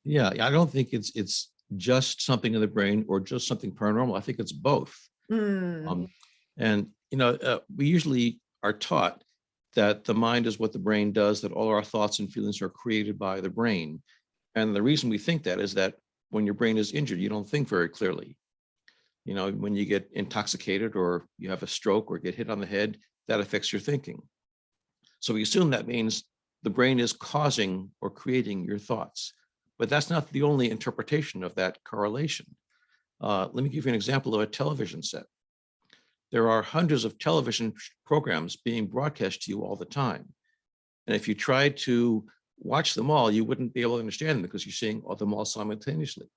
Yeah, I don't think it's just something in the brain or just something paranormal. I think it's both. Mm. Um, and we usually are taught that the mind is what the brain does, that all our thoughts and feelings are created by the brain. And the reason we think that is that when your brain is injured, you don't think very clearly. When you get intoxicated or you have a stroke or get hit on the head, that affects your thinking. So we assume that means the brain is causing or creating your thoughts. But that's not the only interpretation of that correlation. Let me give you an example of a television set. There are hundreds of television programs being broadcast to you all the time. And if you tried to watch them all, you wouldn't be able to understand them because you're seeing all them all simultaneously.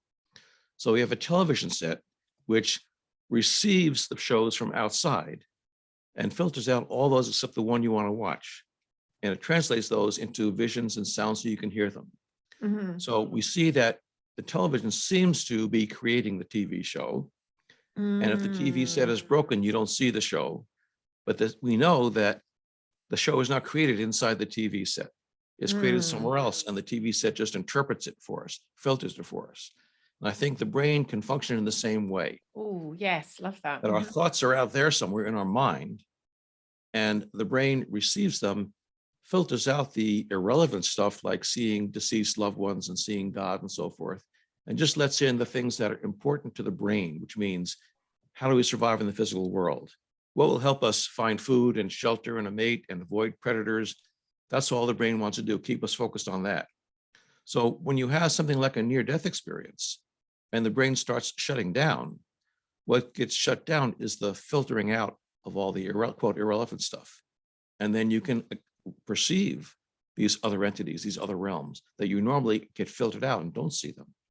So we have a television set which receives the shows from outside and filters out all those except the one you want to watch. And it translates those into visions and sounds so you can hear them. Mhm. So we see that the television seems to be creating the TV show. And if the TV set is Mm. broken, you don't see the show. But we know that the show is not created inside the TV set. It's created Mm. somewhere else, and the TV set just interprets it for us, filters it for us. And I think the brain can function in the same way, Oh, yes, love that. that our thoughts are out there somewhere in our mind, and the brain receives them, filters out the irrelevant stuff like seeing deceased loved ones and seeing God and so forth, and just lets in the things that are important to the brain, which means how do we survive in the physical world? What will help us find food and shelter and a mate and avoid predators? That's all the brain wants to do, keep us focused on that. So when you have something like a near-death experience and the brain starts shutting down, what gets shut down is the filtering out of all the quote irrelevant stuff. And then you can perceive these other entities, these other realms that you normally get filtered out and don't see them.